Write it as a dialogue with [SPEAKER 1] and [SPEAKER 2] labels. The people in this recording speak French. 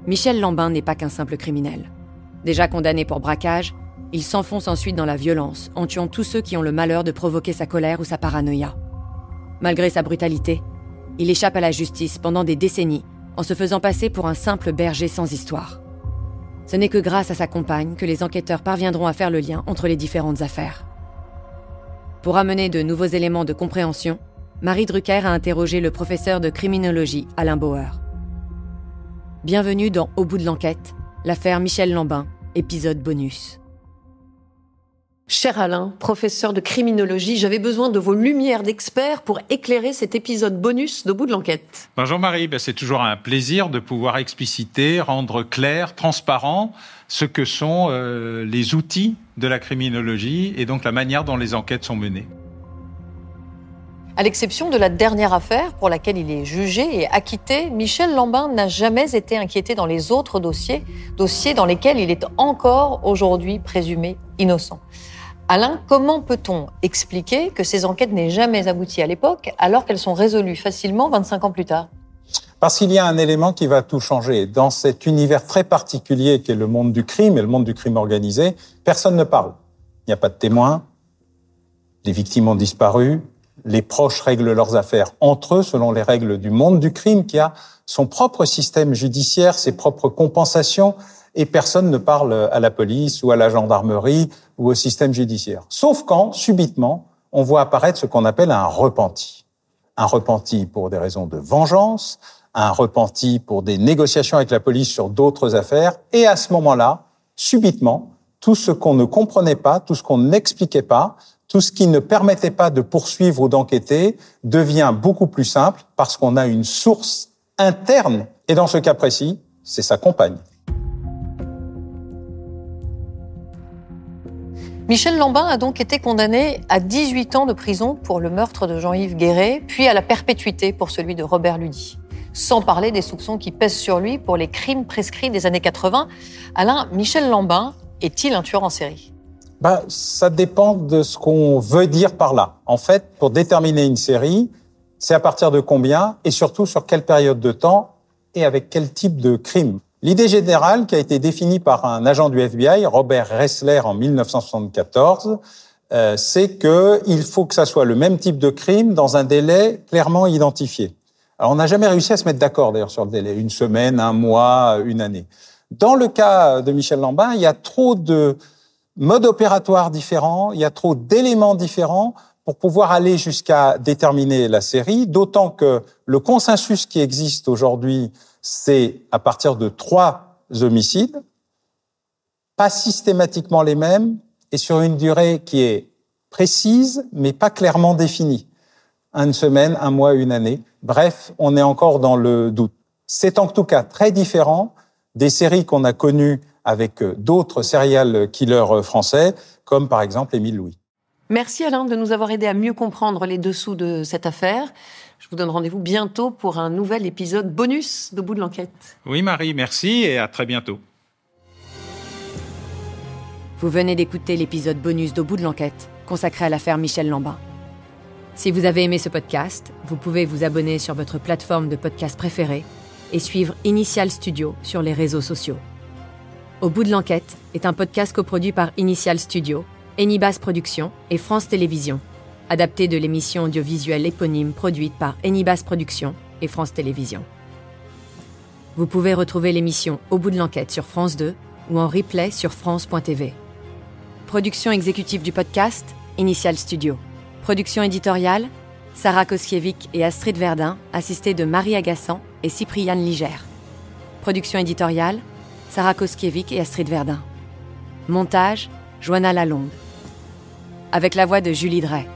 [SPEAKER 1] Michel Lambin n'est pas qu'un simple criminel. Déjà condamné pour braquage, il s'enfonce ensuite dans la violence, en tuant tous ceux qui ont le malheur de provoquer sa colère ou sa paranoïa. Malgré sa brutalité, il échappe à la justice pendant des décennies, en se faisant passer pour un simple berger sans histoire. Ce n'est que grâce à sa compagne que les enquêteurs parviendront à faire le lien entre les différentes affaires. Pour amener de nouveaux éléments de compréhension, Marie Drucker a interrogé le professeur de criminologie Alain Bauer. Bienvenue dans Au bout de l'enquête, l'affaire Michel Lambin, épisode bonus.
[SPEAKER 2] Cher Alain, professeur de criminologie, j'avais besoin de vos lumières d'experts pour éclairer cet épisode bonus d'Au bout de l'enquête.
[SPEAKER 3] Bonjour Marie, c'est toujours un plaisir de pouvoir expliciter, rendre clair, transparent ce que sont les outils de la criminologie et donc la manière dont les enquêtes sont menées.
[SPEAKER 2] À l'exception de la dernière affaire pour laquelle il est jugé et acquitté, Michel Lambin n'a jamais été inquiété dans les autres dossiers dans lesquels il est encore aujourd'hui présumé innocent. Alain, comment peut-on expliquer que ces enquêtes n'aient jamais abouti à l'époque alors qu'elles sont résolues facilement 25 ans plus tard ?
[SPEAKER 4] Parce qu'il y a un élément qui va tout changer. Dans cet univers très particulier qu'est le monde du crime et le monde du crime organisé, personne ne parle. Il n'y a pas de témoins, les victimes ont disparu, les proches règlent leurs affaires entre eux selon les règles du monde du crime qui a son propre système judiciaire, ses propres compensations, et personne ne parle à la police ou à la gendarmerie ou au système judiciaire. Sauf quand, subitement, on voit apparaître ce qu'on appelle un repenti. Un repenti pour des raisons de vengeance, un repenti pour des négociations avec la police sur d'autres affaires, et à ce moment-là, subitement, tout ce qu'on ne comprenait pas, tout ce qu'on n'expliquait pas, tout ce qui ne permettait pas de poursuivre ou d'enquêter devient beaucoup plus simple parce qu'on a une source interne, et dans ce cas précis, c'est sa compagne.
[SPEAKER 2] Michel Lambin a donc été condamné à 18 ans de prison pour le meurtre de Jean-Yves Guéret, puis à la perpétuité pour celui de Robert Ludy. Sans parler des soupçons qui pèsent sur lui pour les crimes prescrits des années 80. Alain, Michel Lambin est-il un tueur en série ?
[SPEAKER 4] Ça dépend de ce qu'on veut dire par là. En fait, pour déterminer une série, c'est à partir de combien et surtout sur quelle période de temps et avec quel type de crime. L'idée générale qui a été définie par un agent du FBI, Robert Ressler, en 1974, c'est qu'il faut que ça soit le même type de crime dans un délai clairement identifié. Alors, on n'a jamais réussi à se mettre d'accord, d'ailleurs, sur le délai. 1 semaine, 1 mois, 1 année. Dans le cas de Michel Lambin, il y a trop de modes opératoires différents, il y a trop d'éléments différents pour pouvoir aller jusqu'à déterminer la série, d'autant que le consensus qui existe aujourd'hui, c'est à partir de 3 homicides, pas systématiquement les mêmes, et sur une durée qui est précise, mais pas clairement définie. 1 semaine, 1 mois, 1 année. Bref, on est encore dans le doute. C'est en tout cas très différent des séries qu'on a connues avec d'autres serial killers français, comme par exemple Émile Louis.
[SPEAKER 2] Merci Alain de nous avoir aidé à mieux comprendre les dessous de cette affaire. Je vous donne rendez-vous bientôt pour un nouvel épisode bonus d'Au bout de l'enquête.
[SPEAKER 3] Oui Marie, merci et à très bientôt.
[SPEAKER 1] Vous venez d'écouter l'épisode bonus d'Au bout de l'enquête, consacré à l'affaire Michel Lambin. Si vous avez aimé ce podcast, vous pouvez vous abonner sur votre plateforme de podcast préférée et suivre Initial Studio sur les réseaux sociaux. Au bout de l'enquête est un podcast coproduit par Initial Studio, Enibas Productions et France Télévisions, adapté de l'émission audiovisuelle éponyme produite par Enibas Productions et France Télévisions. Vous pouvez retrouver l'émission Au bout de l'enquête sur France 2 ou en replay sur France.tv. Production exécutive du podcast, Initial Studio. Production éditoriale, Sarah Koskiewicz et Astrid Verdun, assistées de Marie Agassan et Cypriane Ligère. Production éditoriale, Sarah Koskiewicz et Astrid Verdun. Montage, Joanna Lalonde. Avec la voix de Julie Drey.